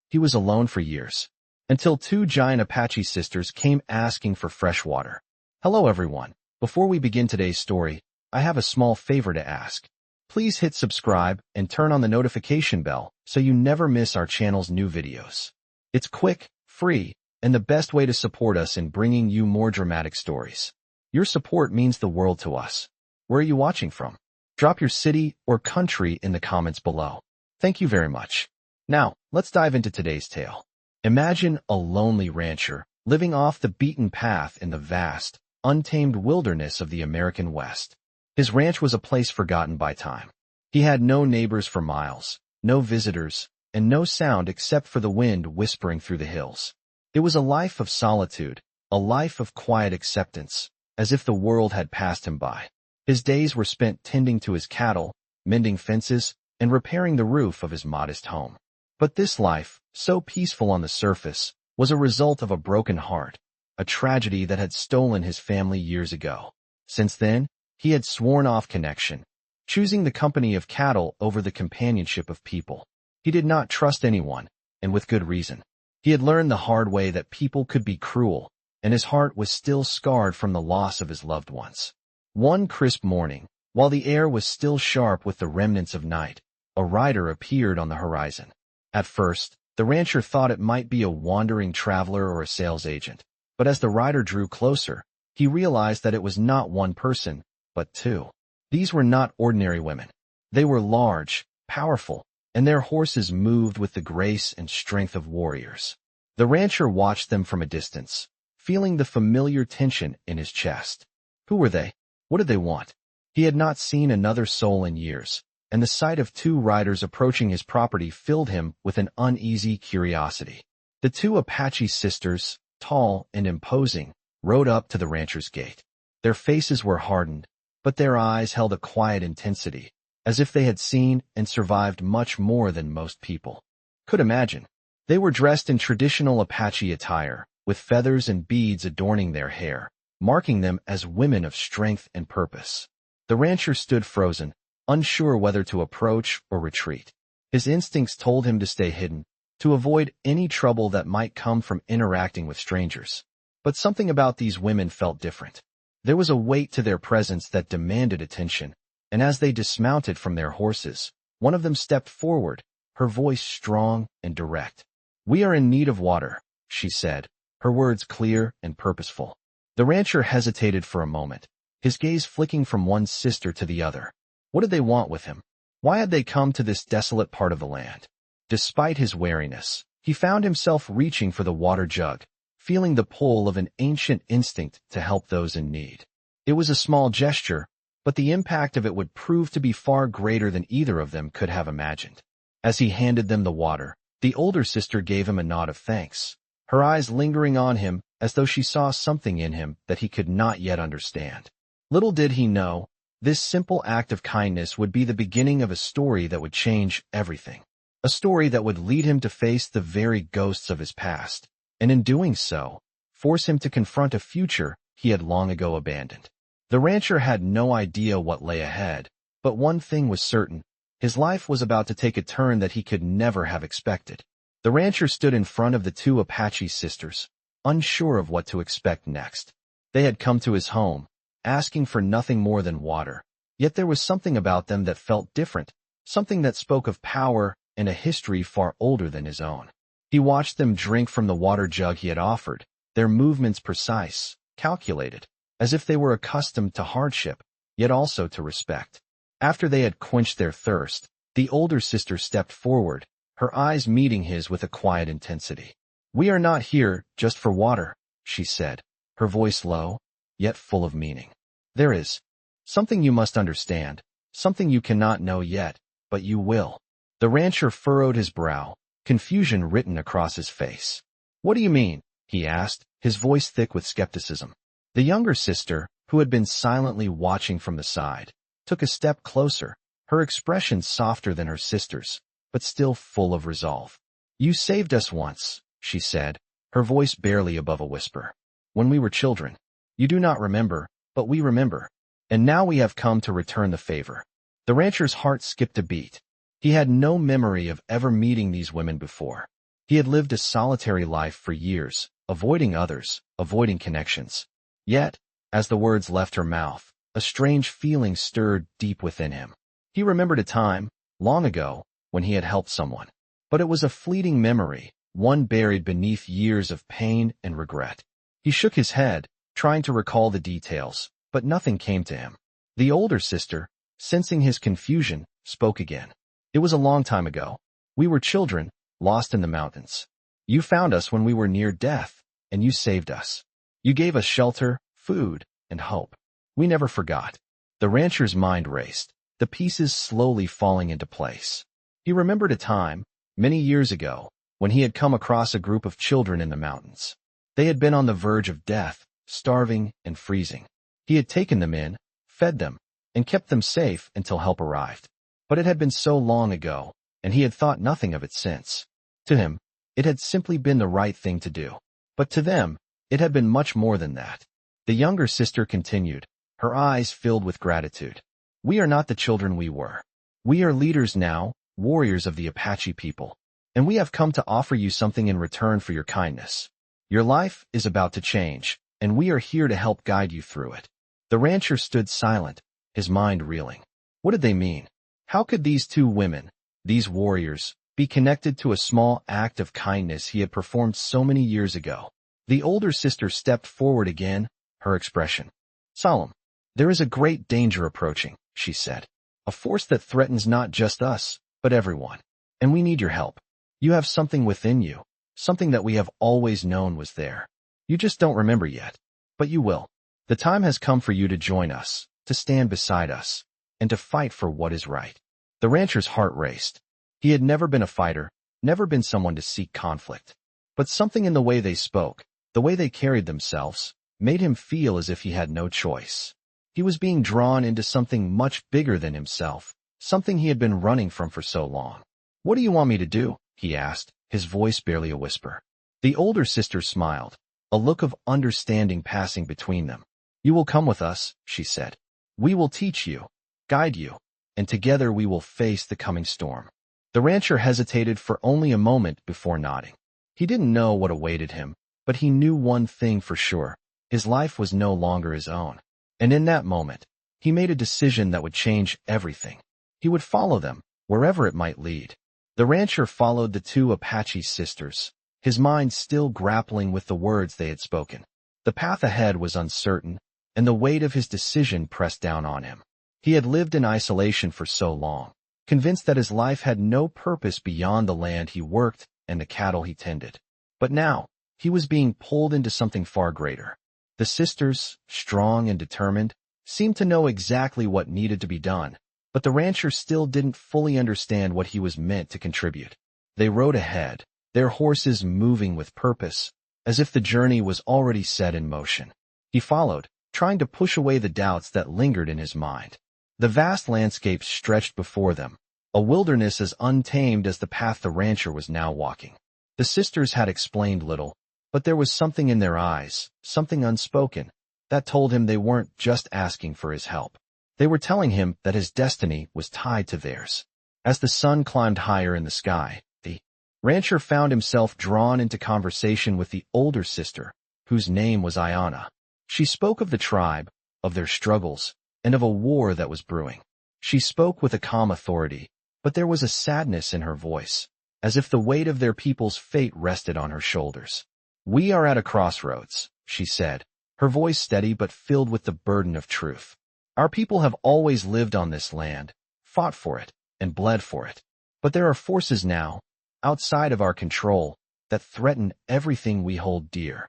He was alone for years, until two giant Apache sisters came asking for fresh water. Hello everyone. Before we begin today's story, I have a small favor to ask. Please hit subscribe and turn on the notification bell so you never miss our channel's new videos. It's quick, free, and the best way to support us in bringing you more dramatic stories. Your support means the world to us. Where are you watching from? Drop your city or country in the comments below. Thank you very much. Now, let's dive into today's tale. Imagine a lonely rancher living off the beaten path in the vast, untamed wilderness of the American West. His ranch was a place forgotten by time. He had no neighbors for miles, no visitors, and no sound except for the wind whispering through the hills. It was a life of solitude, a life of quiet acceptance, as if the world had passed him by. His days were spent tending to his cattle, mending fences, and repairing the roof of his modest home. But this life, so peaceful on the surface, was a result of a broken heart, a tragedy that had stolen his family years ago. Since then, he had sworn off connection, choosing the company of cattle over the companionship of people. He did not trust anyone, and with good reason. He had learned the hard way that people could be cruel, and his heart was still scarred from the loss of his loved ones. One crisp morning, while the air was still sharp with the remnants of night, a rider appeared on the horizon. At first, the rancher thought it might be a wandering traveler or a sales agent, but as the rider drew closer, he realized that it was not one person, but two. These were not ordinary women. They were large, powerful, and their horses moved with the grace and strength of warriors. The rancher watched them from a distance, feeling the familiar tension in his chest. Who were they? What did they want? He had not seen another soul in years, and the sight of two riders approaching his property filled him with an uneasy curiosity. The two Apache sisters, tall and imposing, rode up to the rancher's gate. Their faces were hardened, but their eyes held a quiet intensity, as if they had seen and survived much more than most people could imagine. They were dressed in traditional Apache attire, with feathers and beads adorning their hair, marking them as women of strength and purpose. The rancher stood frozen, unsure whether to approach or retreat. His instincts told him to stay hidden, to avoid any trouble that might come from interacting with strangers. But something about these women felt different. There was a weight to their presence that demanded attention, and as they dismounted from their horses, one of them stepped forward, her voice strong and direct. "We are in need of water," she said, her words clear and purposeful. The rancher hesitated for a moment, his gaze flicking from one sister to the other. What did they want with him? Why had they come to this desolate part of the land? Despite his wariness, he found himself reaching for the water jug, feeling the pull of an ancient instinct to help those in need. It was a small gesture, but the impact of it would prove to be far greater than either of them could have imagined. As he handed them the water, the older sister gave him a nod of thanks, her eyes lingering on him as though she saw something in him that he could not yet understand. Little did he know, this simple act of kindness would be the beginning of a story that would change everything. A story that would lead him to face the very ghosts of his past, and in doing so, force him to confront a future he had long ago abandoned. The rancher had no idea what lay ahead, but one thing was certain: his life was about to take a turn that he could never have expected. The rancher stood in front of the two Apache sisters, unsure of what to expect next. They had come to his home, asking for nothing more than water, yet there was something about them that felt different, something that spoke of power and a history far older than his own. He watched them drink from the water jug he had offered, their movements precise, calculated, as if they were accustomed to hardship, yet also to respect. After they had quenched their thirst, the older sister stepped forward, her eyes meeting his with a quiet intensity. "We are not here just for water," she said, her voice low, yet full of meaning. "There is something you must understand, something you cannot know yet, but you will." The rancher furrowed his brow, confusion written across his face. "What do you mean?" he asked, his voice thick with skepticism. The younger sister, who had been silently watching from the side, took a step closer, her expression softer than her sister's, but still full of resolve. "You saved us once," she said, her voice barely above a whisper. "When we were children. You do not remember, but we remember. And now we have come to return the favor." The rancher's heart skipped a beat. He had no memory of ever meeting these women before. He had lived a solitary life for years, avoiding others, avoiding connections. Yet, as the words left her mouth, a strange feeling stirred deep within him. He remembered a time, long ago, when he had helped someone. But it was a fleeting memory, one buried beneath years of pain and regret. He shook his head, trying to recall the details, but nothing came to him. The older sister, sensing his confusion, spoke again. It was a long time ago. We were children, lost in the mountains. You found us when we were near death, and you saved us. You gave us shelter, food, and hope. We never forgot. The rancher's mind raced, the pieces slowly falling into place. He remembered a time, many years ago, when he had come across a group of children in the mountains. They had been on the verge of death, starving and freezing. He had taken them in, fed them, and kept them safe until help arrived. But it had been so long ago, and he had thought nothing of it since. To him, it had simply been the right thing to do. But to them, it had been much more than that. The younger sister continued, her eyes filled with gratitude. We are not the children we were. We are leaders now, warriors of the Apache people. And we have come to offer you something in return for your kindness. Your life is about to change, and we are here to help guide you through it. The rancher stood silent, his mind reeling. What did they mean? How could these two women, these warriors, be connected to a small act of kindness he had performed so many years ago? The older sister stepped forward again, her expression solemn. There is a great danger approaching, she said. A force that threatens not just us, but everyone. And we need your help. You have something within you, something that we have always known was there. You just don't remember yet. But you will. The time has come for you to join us, to stand beside us, and to fight for what is right. The rancher's heart raced. He had never been a fighter, never been someone to seek conflict. But something in the way they spoke, the way they carried themselves, made him feel as if he had no choice. He was being drawn into something much bigger than himself, something he had been running from for so long. What do you want me to do? He asked, his voice barely a whisper. The older sister smiled, a look of understanding passing between them. You will come with us, she said. We will teach you, guide you, and together we will face the coming storm. The rancher hesitated for only a moment before nodding. He didn't know what awaited him, but he knew one thing for sure. His life was no longer his own. And in that moment, he made a decision that would change everything. He would follow them, wherever it might lead. The rancher followed the two Apache sisters, his mind still grappling with the words they had spoken. The path ahead was uncertain, and the weight of his decision pressed down on him. He had lived in isolation for so long, convinced that his life had no purpose beyond the land he worked and the cattle he tended. But now, he was being pulled into something far greater. The sisters, strong and determined, seemed to know exactly what needed to be done, but the rancher still didn't fully understand what he was meant to contribute. They rode ahead, their horses moving with purpose, as if the journey was already set in motion. He followed, trying to push away the doubts that lingered in his mind. The vast landscape stretched before them, a wilderness as untamed as the path the rancher was now walking. The sisters had explained little, but there was something in their eyes, something unspoken, that told him they weren't just asking for his help. They were telling him that his destiny was tied to theirs. As the sun climbed higher in the sky, the rancher found himself drawn into conversation with the older sister, whose name was Ayana. She spoke of the tribe, of their struggles, and of a war that was brewing. She spoke with a calm authority, but there was a sadness in her voice, as if the weight of their people's fate rested on her shoulders. We are at a crossroads, she said, her voice steady but filled with the burden of truth. Our people have always lived on this land, fought for it, and bled for it. But there are forces now, outside of our control, that threaten everything we hold dear.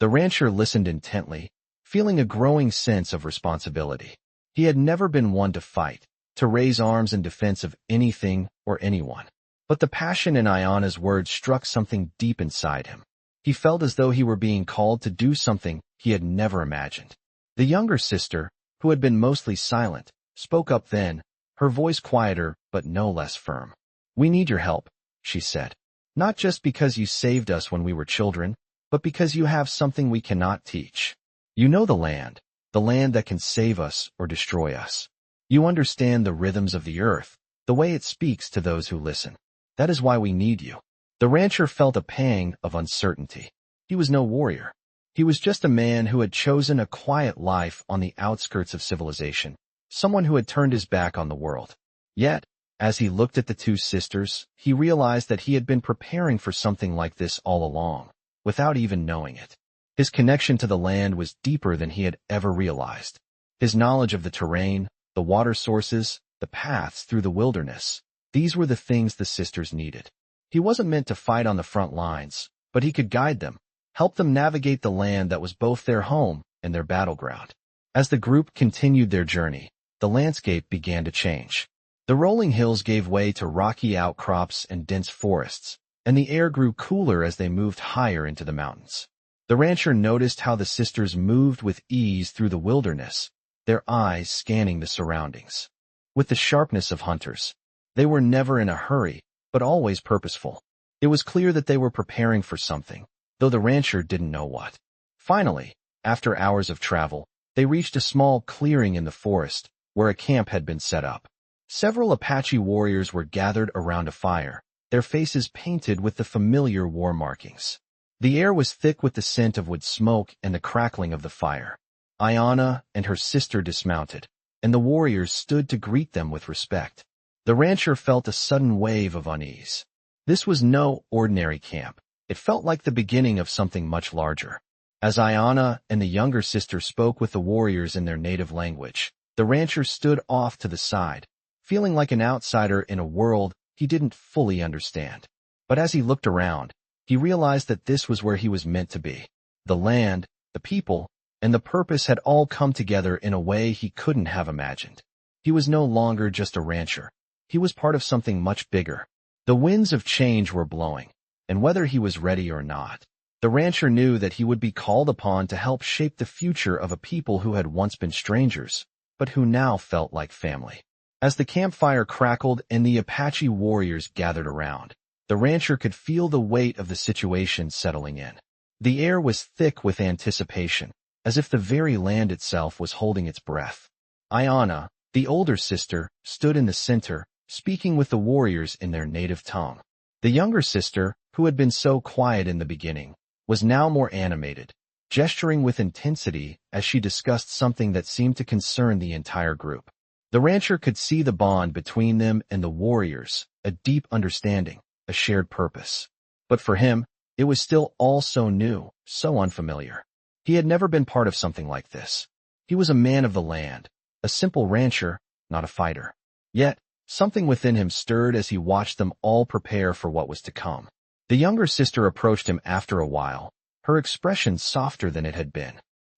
The rancher listened intently, feeling a growing sense of responsibility. He had never been one to fight, to raise arms in defense of anything or anyone. But the passion in Ayana's words struck something deep inside him. He felt as though he were being called to do something he had never imagined. The younger sister, who had been mostly silent, spoke up then, her voice quieter but no less firm. We need your help, she said. Not just because you saved us when we were children, but because you have something we cannot teach. You know the land that can save us or destroy us. You understand the rhythms of the earth, the way it speaks to those who listen. That is why we need you. The rancher felt a pang of uncertainty. He was no warrior. He was just a man who had chosen a quiet life on the outskirts of civilization, someone who had turned his back on the world. Yet, as he looked at the two sisters, he realized that he had been preparing for something like this all along, without even knowing it. His connection to the land was deeper than he had ever realized. His knowledge of the terrain, the water sources, the paths through the wilderness, these were the things the sisters needed. He wasn't meant to fight on the front lines, but he could guide them, help them navigate the land that was both their home and their battleground. As the group continued their journey, the landscape began to change. The rolling hills gave way to rocky outcrops and dense forests, and the air grew cooler as they moved higher into the mountains. The rancher noticed how the sisters moved with ease through the wilderness, their eyes scanning the surroundings. With the sharpness of hunters, they were never in a hurry, but always purposeful. It was clear that they were preparing for something, though the rancher didn't know what. Finally, after hours of travel, they reached a small clearing in the forest, where a camp had been set up. Several Apache warriors were gathered around a fire, their faces painted with the familiar war markings. The air was thick with the scent of wood smoke and the crackling of the fire. Ayanna and her sister dismounted, and the warriors stood to greet them with respect. The rancher felt a sudden wave of unease. This was no ordinary camp. It felt like the beginning of something much larger. As Ayanna and the younger sister spoke with the warriors in their native language, the rancher stood off to the side, feeling like an outsider in a world he didn't fully understand. But as he looked around, he realized that this was where he was meant to be. The land, the people, and the purpose had all come together in a way he couldn't have imagined. He was no longer just a rancher. He was part of something much bigger. The winds of change were blowing, and whether he was ready or not, the rancher knew that he would be called upon to help shape the future of a people who had once been strangers, but who now felt like family. As the campfire crackled and the Apache warriors gathered around, the rancher could feel the weight of the situation settling in. The air was thick with anticipation, as if the very land itself was holding its breath. Ayanna, the older sister, stood in the center, speaking with the warriors in their native tongue. The younger sister, who had been so quiet in the beginning, was now more animated, gesturing with intensity as she discussed something that seemed to concern the entire group. The rancher could see the bond between them and the warriors, a deep understanding, a shared purpose. But for him, it was still all so new, so unfamiliar. He had never been part of something like this. He was a man of the land, a simple rancher, not a fighter. Yet, something within him stirred as he watched them all prepare for what was to come. The younger sister approached him after a while, her expression softer than it had been.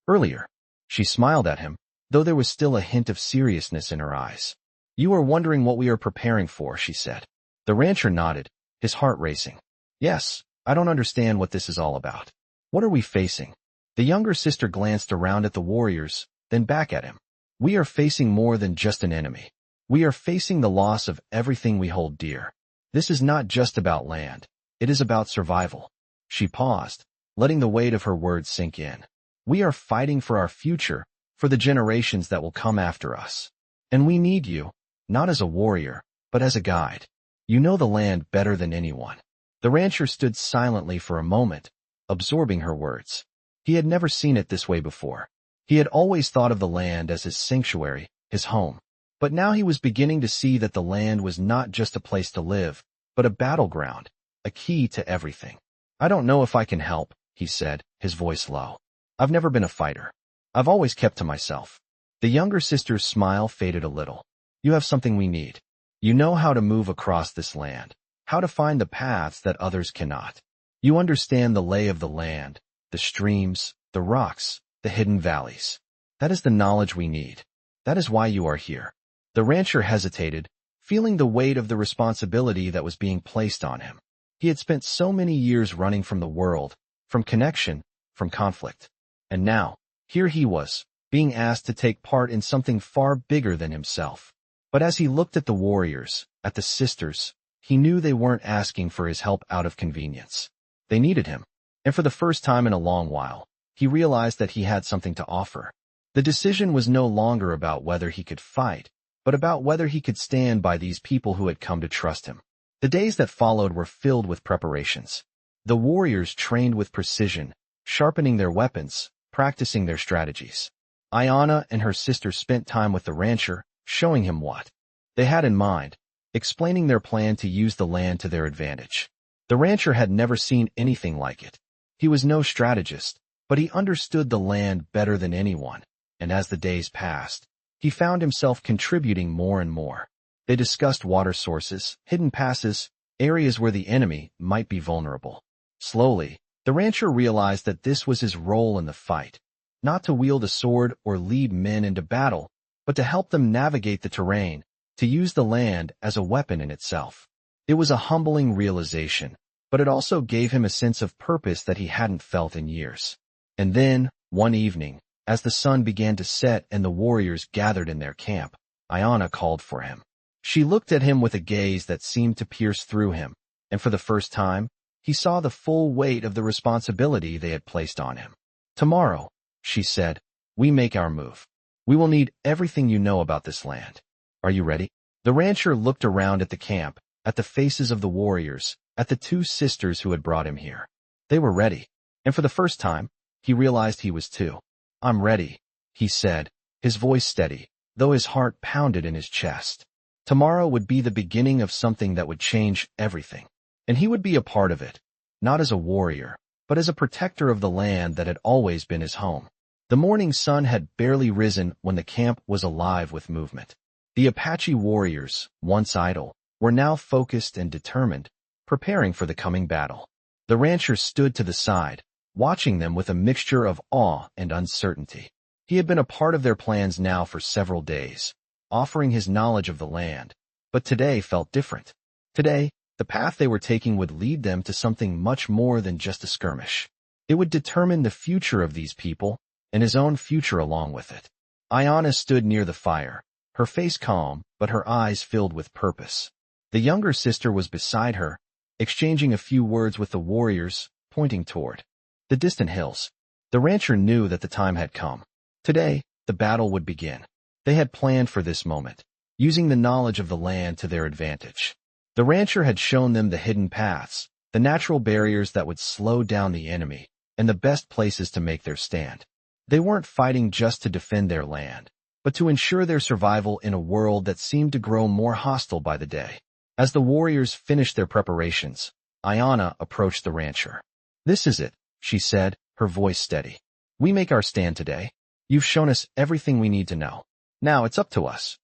Earlier, she smiled at him, though there was still a hint of seriousness in her eyes. "You are wondering what we are preparing for," she said. The rancher nodded, his heart racing. "Yes, I don't understand what this is all about. What are we facing?" The younger sister glanced around at the warriors, then back at him. "We are facing more than just an enemy. We are facing the loss of everything we hold dear. This is not just about land. It is about survival." She paused, letting the weight of her words sink in. "We are fighting for our future, for the generations that will come after us. And we need you, not as a warrior, but as a guide. You know the land better than anyone." The rancher stood silently for a moment, absorbing her words. He had never seen it this way before. He had always thought of the land as his sanctuary, his home. But now he was beginning to see that the land was not just a place to live, but a battleground, a key to everything. "I don't know if I can help," he said, his voice low. "I've never been a fighter. I've always kept to myself." The younger sister's smile faded a little. "You have something we need. You know how to move across this land, how to find the paths that others cannot. You understand the lay of the land, the streams, the rocks, the hidden valleys. That is the knowledge we need. That is why you are here." The rancher hesitated, feeling the weight of the responsibility that was being placed on him. He had spent so many years running from the world, from connection, from conflict. And now, here he was, being asked to take part in something far bigger than himself. But as he looked at the warriors, at the sisters, he knew they weren't asking for his help out of convenience. They needed him. And for the first time in a long while, he realized that he had something to offer. The decision was no longer about whether he could fight, but about whether he could stand by these people who had come to trust him. The days that followed were filled with preparations. The warriors trained with precision, sharpening their weapons, practicing their strategies. Ayana and her sister spent time with the rancher, showing him what they had in mind, explaining their plan to use the land to their advantage. The rancher had never seen anything like it. He was no strategist, but he understood the land better than anyone, and as the days passed, he found himself contributing more and more. They discussed water sources, hidden passes, areas where the enemy might be vulnerable. Slowly, the rancher realized that this was his role in the fight, not to wield a sword or lead men into battle, but to help them navigate the terrain, to use the land as a weapon in itself. It was a humbling realization, but it also gave him a sense of purpose that he hadn't felt in years. And then, one evening, as the sun began to set and the warriors gathered in their camp, Ayana called for him. She looked at him with a gaze that seemed to pierce through him, and for the first time, he saw the full weight of the responsibility they had placed on him. "Tomorrow," she said, "we make our move. We will need everything you know about this land. Are you ready?" The rancher looked around at the camp, at the faces of the warriors, at the two sisters who had brought him here. They were ready, and for the first time, he realized he was too. "I'm ready," he said, his voice steady, though his heart pounded in his chest. Tomorrow would be the beginning of something that would change everything, and he would be a part of it, not as a warrior, but as a protector of the land that had always been his home. The morning sun had barely risen when the camp was alive with movement. The Apache warriors, once idle, were now focused and determined, preparing for the coming battle. The rancher stood to the side, watching them with a mixture of awe and uncertainty. He had been a part of their plans now for several days, offering his knowledge of the land, but today felt different. Today, the path they were taking would lead them to something much more than just a skirmish. It would determine the future of these people, and his own future along with it. Ayana stood near the fire, her face calm, but her eyes filled with purpose. The younger sister was beside her, exchanging a few words with the warriors, pointing toward the distant hills. The rancher knew that the time had come. Today, the battle would begin. They had planned for this moment, using the knowledge of the land to their advantage. The rancher had shown them the hidden paths, the natural barriers that would slow down the enemy, and the best places to make their stand. They weren't fighting just to defend their land, but to ensure their survival in a world that seemed to grow more hostile by the day. As the warriors finished their preparations, Ayana approached the rancher. "This is it," she said, her voice steady. "We make our stand today. You've shown us everything we need to know. Now it's up to us."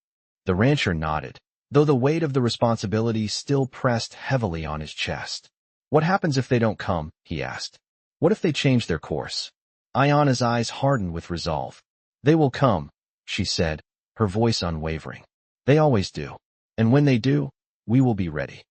The rancher nodded, though the weight of the responsibility still pressed heavily on his chest. "What happens if they don't come?" he asked. "What if they change their course?" Ayana's eyes hardened with resolve. "They will come," she said, her voice unwavering. "They always do. And when they do, we will be ready."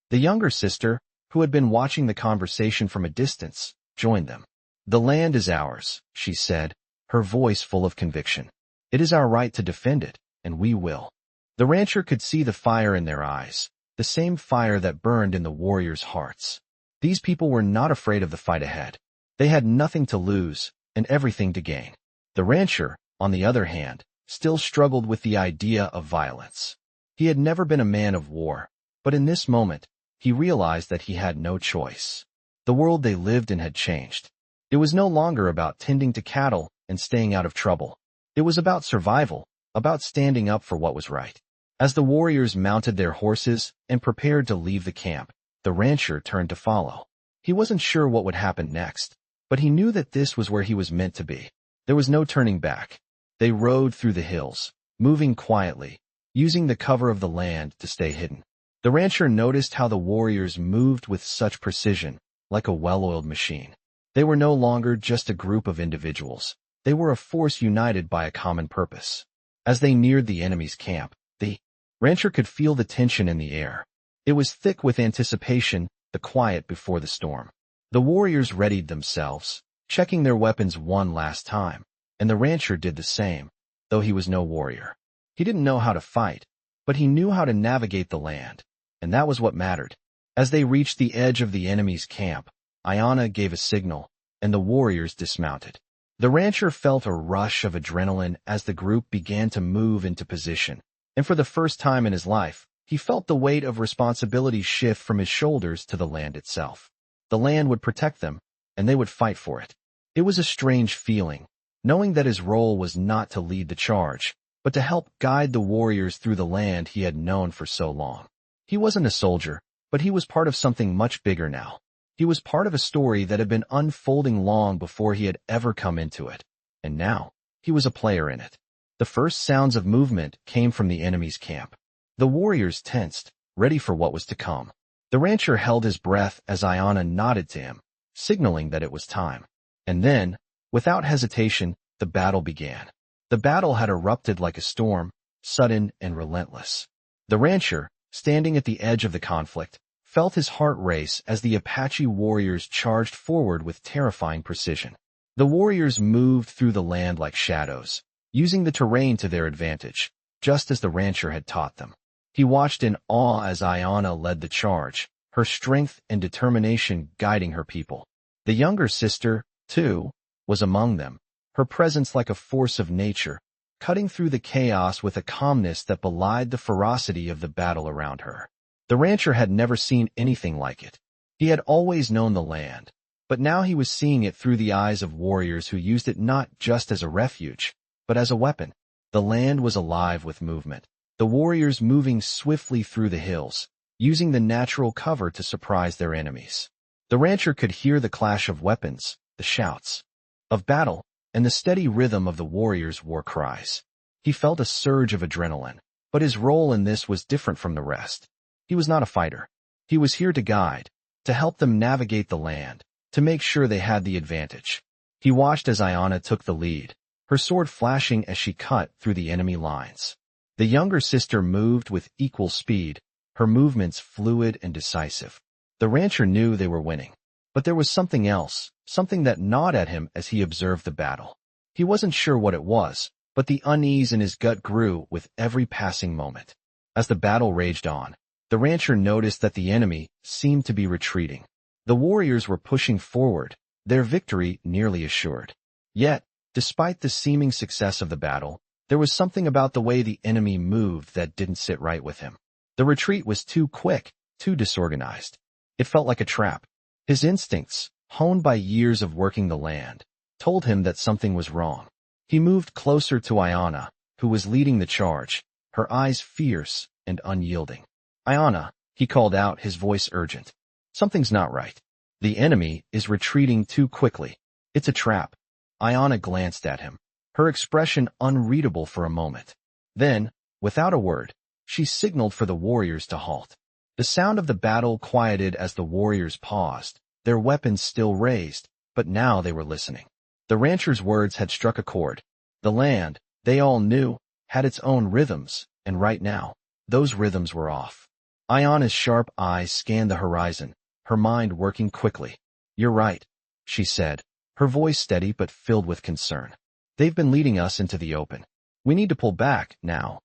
The younger sister, who had been watching the conversation from a distance, joined them. "The land is ours," she said, her voice full of conviction. "It is our right to defend it, and we will." The rancher could see the fire in their eyes, the same fire that burned in the warriors' hearts. These people were not afraid of the fight ahead. They had nothing to lose and everything to gain. The rancher, on the other hand, still struggled with the idea of violence. He had never been a man of war, but in this moment, he realized that he had no choice. The world they lived in had changed. It was no longer about tending to cattle and staying out of trouble. It was about survival, about standing up for what was right. As the warriors mounted their horses and prepared to leave the camp, the rancher turned to follow. He wasn't sure what would happen next, but he knew that this was where he was meant to be. There was no turning back. They rode through the hills, moving quietly, using the cover of the land to stay hidden. The rancher noticed how the warriors moved with such precision, like a well-oiled machine. They were no longer just a group of individuals. They were a force united by a common purpose. As they neared the enemy's camp, the rancher could feel the tension in the air. It was thick with anticipation, the quiet before the storm. The warriors readied themselves, checking their weapons one last time, and the rancher did the same, though he was no warrior. He didn't know how to fight, but he knew how to navigate the land, and that was what mattered. As they reached the edge of the enemy's camp, Ayana gave a signal, and the warriors dismounted. The rancher felt a rush of adrenaline as the group began to move into position, and for the first time in his life, He felt the weight of responsibility shift from his shoulders to the land itself. The land would protect them, and they would fight for it. It was a strange feeling, knowing that his role was not to lead the charge, but to help guide the warriors through the land he had known for so long. He wasn't a soldier, but he was part of something much bigger now. He was part of a story that had been unfolding long before he had ever come into it. And now, he was a player in it. The first sounds of movement came from the enemy's camp. The warriors tensed, ready for what was to come. The rancher held his breath as Ayanna nodded to him, signaling that it was time. And then, without hesitation, the battle began. The battle had erupted like a storm, sudden and relentless. The rancher, standing at the edge of the conflict, felt his heart race as the Apache warriors charged forward with terrifying precision. The warriors moved through the land like shadows, using the terrain to their advantage, just as the rancher had taught them. He watched in awe as Ayanna led the charge, her strength and determination guiding her people. The younger sister, too, was among them, her presence like a force of nature, cutting through the chaos with a calmness that belied the ferocity of the battle around her. The rancher had never seen anything like it. He had always known the land, but now he was seeing it through the eyes of warriors who used it not just as a refuge, but as a weapon. The land was alive with movement, the warriors moving swiftly through the hills, using the natural cover to surprise their enemies. The rancher could hear the clash of weapons, the shouts of battle, and the steady rhythm of the warriors' war cries. He felt a surge of adrenaline, but his role in this was different from the rest. He was not a fighter. He was here to guide, to help them navigate the land, to make sure they had the advantage. He watched as Ayanna took the lead, her sword flashing as she cut through the enemy lines. The younger sister moved with equal speed, her movements fluid and decisive. The rancher knew they were winning, but there was something else, something that gnawed at him as he observed the battle. He wasn't sure what it was, but the unease in his gut grew with every passing moment. As the battle raged on, the rancher noticed that the enemy seemed to be retreating. The warriors were pushing forward, their victory nearly assured. Yet, despite the seeming success of the battle, there was something about the way the enemy moved that didn't sit right with him. The retreat was too quick, too disorganized. It felt like a trap. His instincts, honed by years of working the land, told him that something was wrong. He moved closer to Ayanna, who was leading the charge, her eyes fierce and unyielding. "Ayanna," he called out, his voice urgent. "Something's not right. The enemy is retreating too quickly. It's a trap." Ayanna glanced at him, her expression unreadable for a moment. Then, without a word, she signaled for the warriors to halt. The sound of the battle quieted as the warriors paused, their weapons still raised, but now they were listening. The rancher's words had struck a chord. The land, they all knew, had its own rhythms, and right now, those rhythms were off. Ayanna's sharp eyes scanned the horizon, her mind working quickly. "You're right," she said, her voice steady but filled with concern. "They've been leading us into the open. We need to pull back now."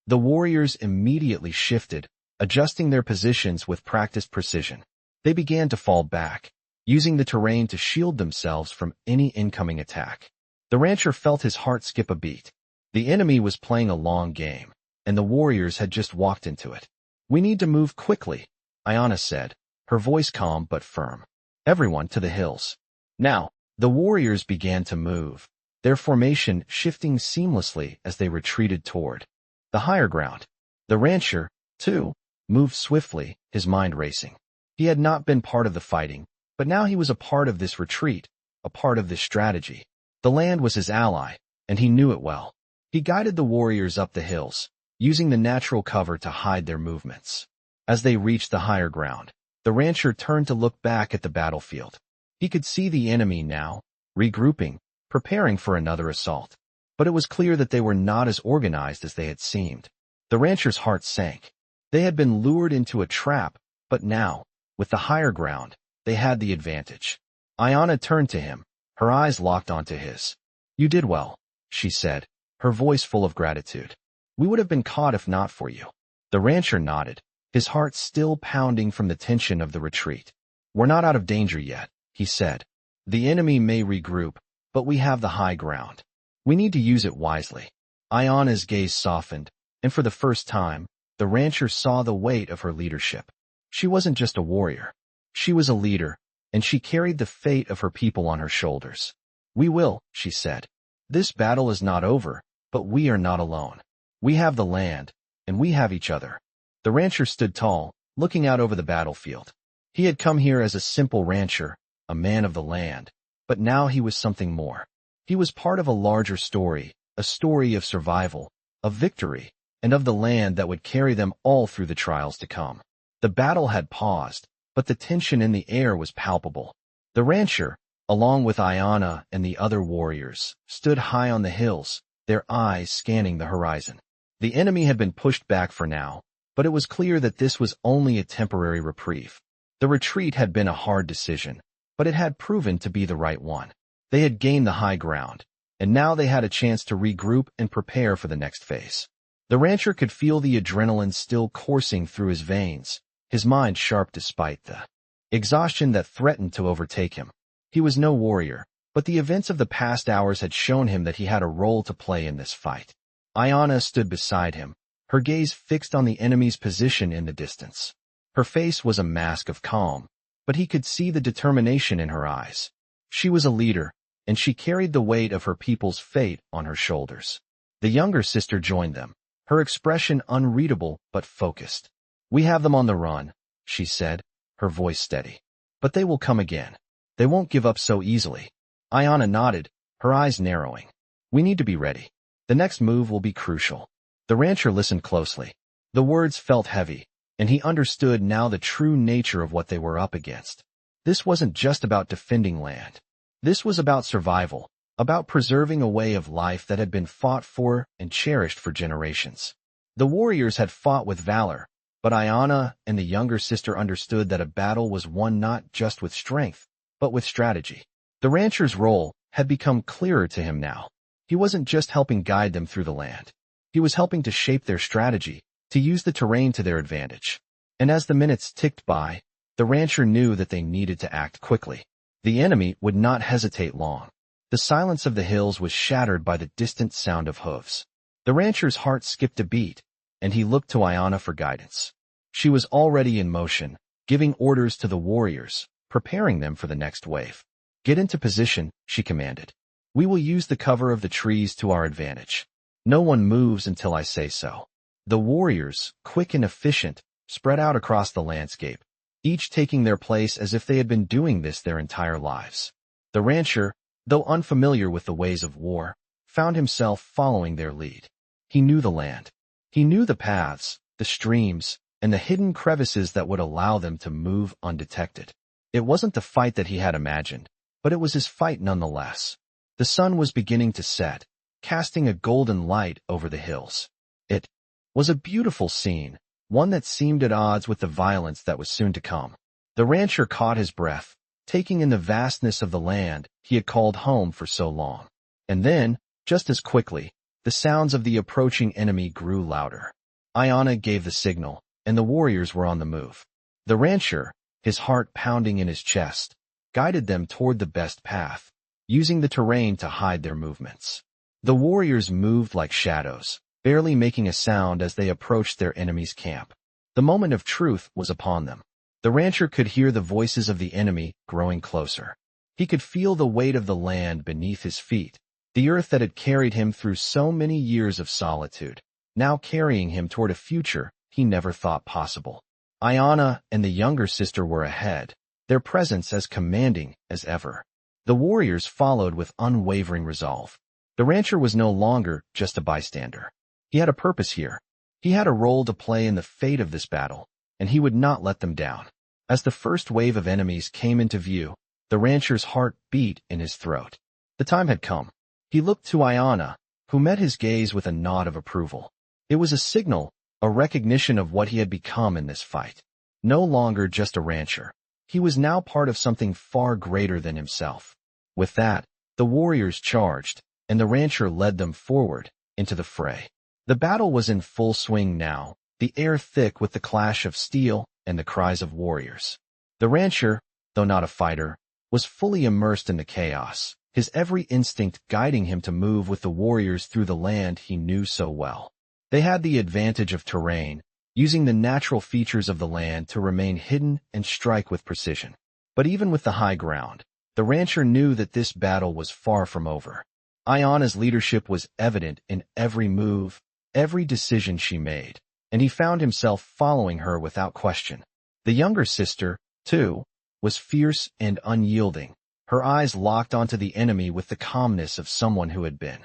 The warriors immediately shifted, adjusting their positions with practiced precision. They began to fall back, using the terrain to shield themselves from any incoming attack. The rancher felt his heart skip a beat. The enemy was playing a long game, and the warriors had just walked into it. "We need to move quickly," Ayanna said, her voice calm but firm. "Everyone to the hills." Now, the warriors began to move, their formation shifting seamlessly as they retreated toward the higher ground. The rancher, too, moved swiftly, his mind racing. He had not been part of the fighting, but now he was a part of this retreat, a part of this strategy. The land was his ally, and he knew it well. He guided the warriors up the hills, using the natural cover to hide their movements. As they reached the higher ground, the rancher turned to look back at the battlefield. He could see the enemy now, regrouping, preparing for another assault. But it was clear that they were not as organized as they had seemed. The rancher's heart sank. They had been lured into a trap, but now, with the higher ground, they had the advantage. Ayanna turned to him, her eyes locked onto his. "You did well," she said, her voice full of gratitude. "We would have been caught if not for you." The rancher nodded, his heart still pounding from the tension of the retreat. "We're not out of danger yet," he said. "The enemy may regroup, but we have the high ground. We need to use it wisely." Ayanna's gaze softened, and for the first time, the rancher saw the weight of her leadership. She wasn't just a warrior. She was a leader, and she carried the fate of her people on her shoulders. "We will," she said. "This battle is not over, but we are not alone. We have the land, and we have each other." The rancher stood tall, looking out over the battlefield. He had come here as a simple rancher, a man of the land, but now he was something more. He was part of a larger story, a story of survival, of victory, and of the land that would carry them all through the trials to come. The battle had paused, but the tension in the air was palpable. The rancher, along with Ayanna and the other warriors, stood high on the hills, their eyes scanning the horizon. The enemy had been pushed back for now, but it was clear that this was only a temporary reprieve. The retreat had been a hard decision, but it had proven to be the right one. They had gained the high ground, and now they had a chance to regroup and prepare for the next phase. The rancher could feel the adrenaline still coursing through his veins, his mind sharp despite the exhaustion that threatened to overtake him. He was no warrior, but the events of the past hours had shown him that he had a role to play in this fight. Ayanna stood beside him, her gaze fixed on the enemy's position in the distance. Her face was a mask of calm, but he could see the determination in her eyes. She was a leader, and she carried the weight of her people's fate on her shoulders. The younger sister joined them, her expression unreadable but focused. "We have them on the run," she said, her voice steady. "But they will come again. They won't give up so easily." Ayanna nodded, her eyes narrowing. "We need to be ready. The next move will be crucial." The rancher listened closely. The words felt heavy, and he understood now the true nature of what they were up against. This wasn't just about defending land. This was about survival, about preserving a way of life that had been fought for and cherished for generations. The warriors had fought with valor, but Ayanna and the younger sister understood that a battle was won not just with strength, but with strategy. The rancher's role had become clearer to him now. He wasn't just helping guide them through the land. He was helping to shape their strategy, to use the terrain to their advantage. And as the minutes ticked by, the rancher knew that they needed to act quickly. The enemy would not hesitate long. The silence of the hills was shattered by the distant sound of hooves. The rancher's heart skipped a beat, and he looked to Ayanna for guidance. She was already in motion, giving orders to the warriors, preparing them for the next wave. "Get into position," she commanded. "We will use the cover of the trees to our advantage. No one moves until I say so." The warriors, quick and efficient, spread out across the landscape, each taking their place as if they had been doing this their entire lives. The rancher, though unfamiliar with the ways of war, found himself following their lead. He knew the land. He knew the paths, the streams, and the hidden crevices that would allow them to move undetected. It wasn't the fight that he had imagined, but it was his fight nonetheless. The sun was beginning to set, casting a golden light over the hills. It was a beautiful scene, one that seemed at odds with the violence that was soon to come. The rancher caught his breath, taking in the vastness of the land he had called home for so long. And then, just as quickly, the sounds of the approaching enemy grew louder. Ayanna gave the signal, and the warriors were on the move. The rancher, his heart pounding in his chest, guided them toward the best path, using the terrain to hide their movements. The warriors moved like shadows, barely making a sound as they approached their enemy's camp. The moment of truth was upon them. The rancher could hear the voices of the enemy growing closer. He could feel the weight of the land beneath his feet, the earth that had carried him through so many years of solitude, now carrying him toward a future he never thought possible. Ayanna and the younger sister were ahead, their presence as commanding as ever. The warriors followed with unwavering resolve. The rancher was no longer just a bystander. He had a purpose here. He had a role to play in the fate of this battle, and he would not let them down. As the first wave of enemies came into view, the rancher's heart beat in his throat. The time had come. He looked to Ayanna, who met his gaze with a nod of approval. It was a signal, a recognition of what he had become in this fight. No longer just a rancher. He was now part of something far greater than himself. With that, the warriors charged, and the rancher led them forward into the fray. The battle was in full swing now, the air thick with the clash of steel and the cries of warriors. The rancher, though not a fighter, was fully immersed in the chaos, his every instinct guiding him to move with the warriors through the land he knew so well. They had the advantage of terrain, using the natural features of the land to remain hidden and strike with precision. But even with the high ground, the rancher knew that this battle was far from over. Ayana's leadership was evident in every move, every decision she made, and he found himself following her without question. The younger sister, too, was fierce and unyielding, her eyes locked onto the enemy with the calmness of someone who had been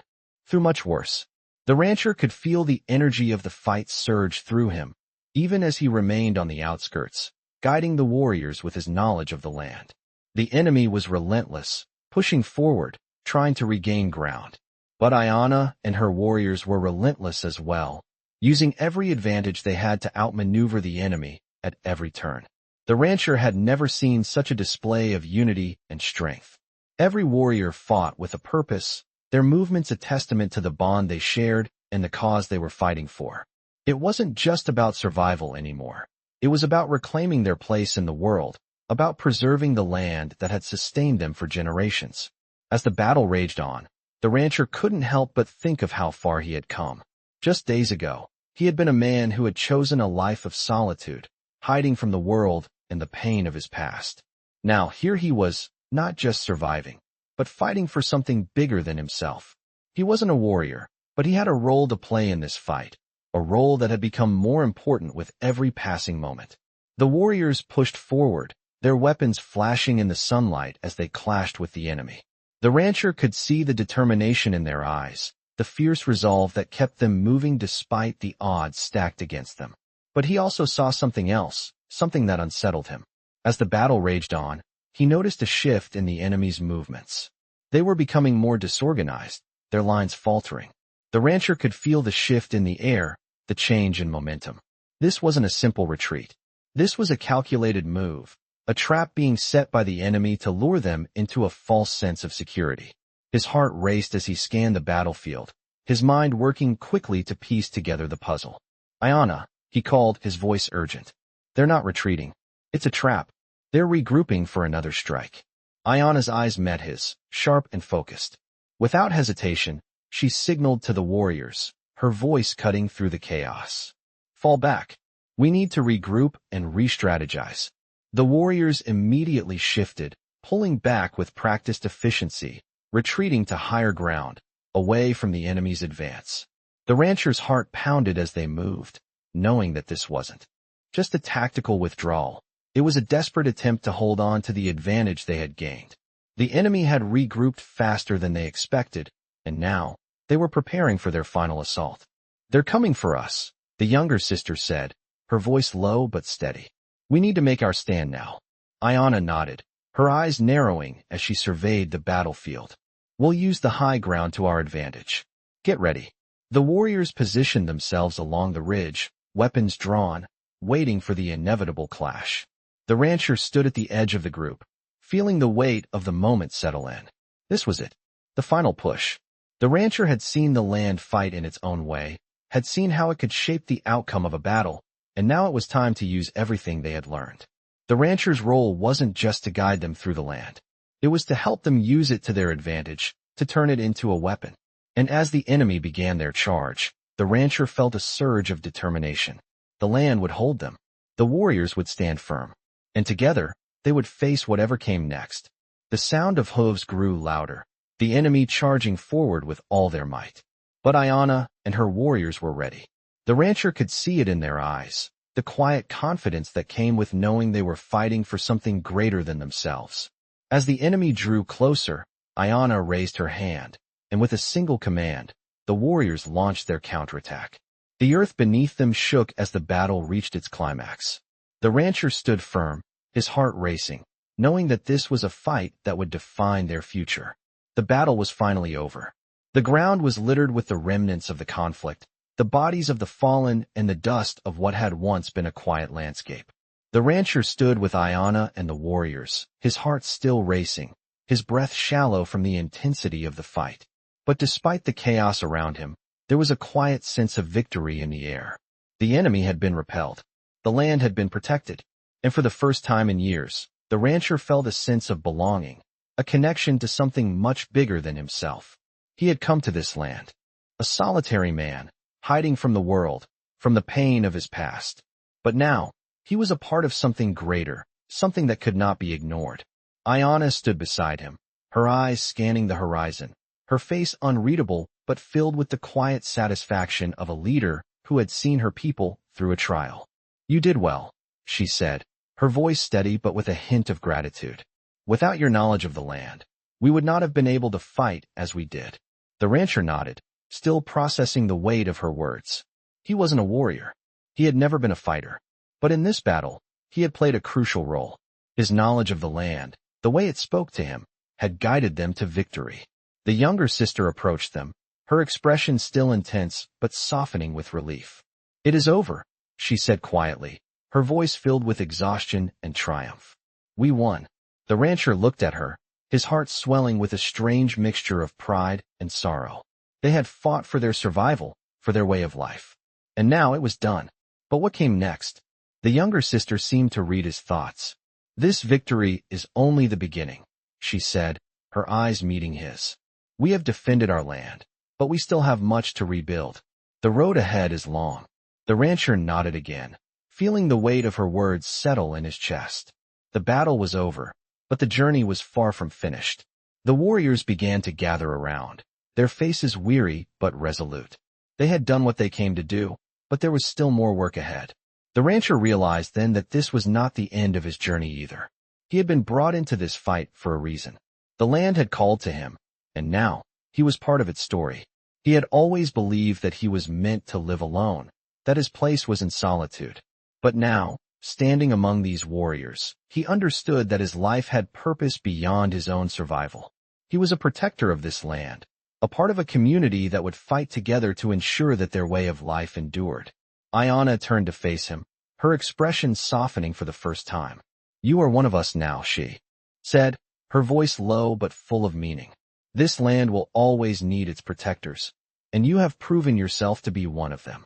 through much worse. The rancher could feel the energy of the fight surge through him, even as he remained on the outskirts, guiding the warriors with his knowledge of the land. The enemy was relentless, pushing forward, trying to regain ground. But Ayana and her warriors were relentless as well, using every advantage they had to outmaneuver the enemy at every turn. The rancher had never seen such a display of unity and strength. Every warrior fought with a purpose, their movements a testament to the bond they shared and the cause they were fighting for. It wasn't just about survival anymore. It was about reclaiming their place in the world, about preserving the land that had sustained them for generations. As the battle raged on, the rancher couldn't help but think of how far he had come. Just days ago, he had been a man who had chosen a life of solitude, hiding from the world and the pain of his past. Now here he was, not just surviving, but fighting for something bigger than himself. He wasn't a warrior, but he had a role to play in this fight, a role that had become more important with every passing moment. The warriors pushed forward, their weapons flashing in the sunlight as they clashed with the enemy. The rancher could see the determination in their eyes, the fierce resolve that kept them moving despite the odds stacked against them. But he also saw something else, something that unsettled him. As the battle raged on, he noticed a shift in the enemy's movements. They were becoming more disorganized, their lines faltering. The rancher could feel the shift in the air, the change in momentum. This wasn't a simple retreat. This was a calculated move, a trap being set by the enemy to lure them into a false sense of security. His heart raced as he scanned the battlefield, his mind working quickly to piece together the puzzle. "Ayana," he called, his voice urgent. "They're not retreating. It's a trap. They're regrouping for another strike." Ayana's eyes met his, sharp and focused. Without hesitation, she signaled to the warriors, her voice cutting through the chaos. "Fall back. We need to regroup and re-strategize." The warriors immediately shifted, pulling back with practiced efficiency, retreating to higher ground, away from the enemy's advance. The rancher's heart pounded as they moved, knowing that this wasn't just a tactical withdrawal. It was a desperate attempt to hold on to the advantage they had gained. The enemy had regrouped faster than they expected, and now they were preparing for their final assault. "They're coming for us," the younger sister said, her voice low but steady. "We need to make our stand now." Ayana nodded, her eyes narrowing as she surveyed the battlefield. "We'll use the high ground to our advantage. Get ready." The warriors positioned themselves along the ridge, weapons drawn, waiting for the inevitable clash. The rancher stood at the edge of the group, feeling the weight of the moment settle in. This was it, the final push. The rancher had seen the land fight in its own way, had seen how it could shape the outcome of a battle, and now it was time to use everything they had learned. The rancher's role wasn't just to guide them through the land. It was to help them use it to their advantage, to turn it into a weapon. And as the enemy began their charge, the rancher felt a surge of determination. The land would hold them. The warriors would stand firm. And together, they would face whatever came next. The sound of hooves grew louder, the enemy charging forward with all their might. But Ayana and her warriors were ready. The rancher could see it in their eyes, the quiet confidence that came with knowing they were fighting for something greater than themselves. As the enemy drew closer, Ayana raised her hand, and with a single command, the warriors launched their counterattack. The earth beneath them shook as the battle reached its climax. The rancher stood firm, his heart racing, knowing that this was a fight that would define their future. The battle was finally over. The ground was littered with the remnants of the conflict, the bodies of the fallen and the dust of what had once been a quiet landscape. The rancher stood with Ayana and the warriors, his heart still racing, his breath shallow from the intensity of the fight. But despite the chaos around him, there was a quiet sense of victory in the air. The enemy had been repelled. The land had been protected. And for the first time in years, the rancher felt a sense of belonging, a connection to something much bigger than himself. He had come to this land, a solitary man, hiding from the world, from the pain of his past. But now, he was a part of something greater, something that could not be ignored. Iona stood beside him, her eyes scanning the horizon, her face unreadable but filled with the quiet satisfaction of a leader who had seen her people through a trial. "You did well," she said, her voice steady but with a hint of gratitude. "Without your knowledge of the land, we would not have been able to fight as we did." The rancher nodded, still processing the weight of her words. He wasn't a warrior. He had never been a fighter. But in this battle, he had played a crucial role. His knowledge of the land, the way it spoke to him, had guided them to victory. The younger sister approached them, her expression still intense but softening with relief. "It is over," she said quietly, her voice filled with exhaustion and triumph. "We won." The rancher looked at her, his heart swelling with a strange mixture of pride and sorrow. They had fought for their survival, for their way of life. And now it was done. But what came next? The younger sister seemed to read his thoughts. "This victory is only the beginning," she said, her eyes meeting his. "We have defended our land, but we still have much to rebuild. The road ahead is long." The rancher nodded again, feeling the weight of her words settle in his chest. The battle was over, but the journey was far from finished. The warriors began to gather around, their faces weary but resolute. They had done what they came to do, but there was still more work ahead. The rancher realized then that this was not the end of his journey either. He had been brought into this fight for a reason. The land had called to him, and now, he was part of its story. He had always believed that he was meant to live alone, that his place was in solitude. But now, standing among these warriors, he understood that his life had purpose beyond his own survival. He was a protector of this land, a part of a community that would fight together to ensure that their way of life endured. Iona turned to face him, her expression softening for the first time. "You are one of us now," she said, her voice low but full of meaning. "This land will always need its protectors, and you have proven yourself to be one of them."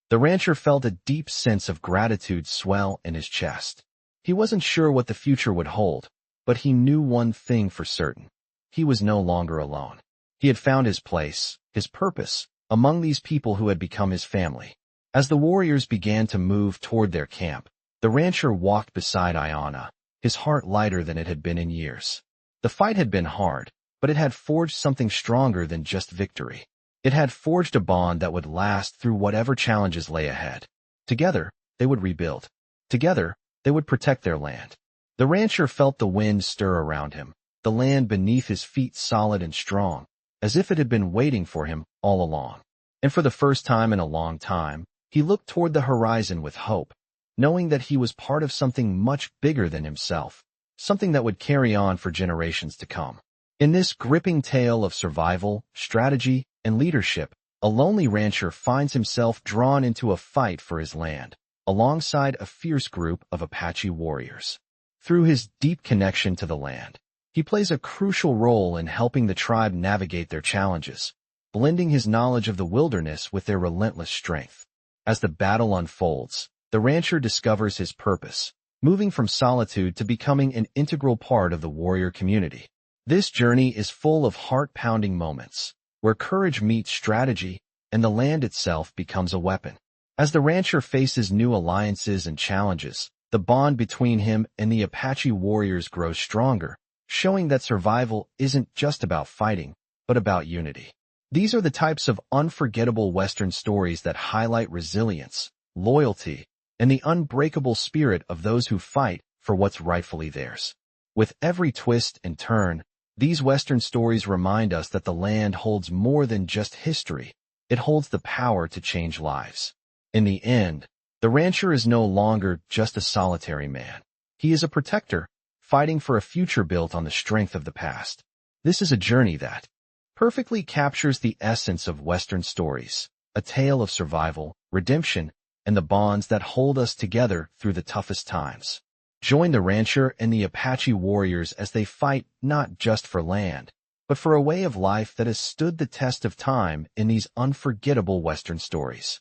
The rancher felt a deep sense of gratitude swell in his chest. He wasn't sure what the future would hold, but he knew one thing for certain. He was no longer alone. He had found his place, his purpose, among these people who had become his family. As the warriors began to move toward their camp, the rancher walked beside Iona, his heart lighter than it had been in years. The fight had been hard, but it had forged something stronger than just victory. It had forged a bond that would last through whatever challenges lay ahead. Together, they would rebuild. Together, they would protect their land. The rancher felt the wind stir around him, the land beneath his feet solid and strong, as if it had been waiting for him all along. And for the first time in a long time, he looked toward the horizon with hope, knowing that he was part of something much bigger than himself, something that would carry on for generations to come. In this gripping tale of survival, strategy, and leadership, a lonely rancher finds himself drawn into a fight for his land, alongside a fierce group of Apache warriors. Through his deep connection to the land, he plays a crucial role in helping the tribe navigate their challenges, blending his knowledge of the wilderness with their relentless strength. As the battle unfolds, the rancher discovers his purpose, moving from solitude to becoming an integral part of the warrior community. This journey is full of heart-pounding moments, where courage meets strategy and the land itself becomes a weapon. As the rancher faces new alliances and challenges, the bond between him and the Apache warriors grows stronger, showing that survival isn't just about fighting, but about unity. These are the types of unforgettable Western stories that highlight resilience, loyalty, and the unbreakable spirit of those who fight for what's rightfully theirs. With every twist and turn, these Western stories remind us that the land holds more than just history. It holds the power to change lives. In the end, the rancher is no longer just a solitary man. He is a protector, fighting for a future built on the strength of the past. This is a journey that perfectly captures the essence of Western stories, a tale of survival, redemption, and the bonds that hold us together through the toughest times. Join the rancher and the Apache warriors as they fight not just for land, but for a way of life that has stood the test of time in these unforgettable Western stories.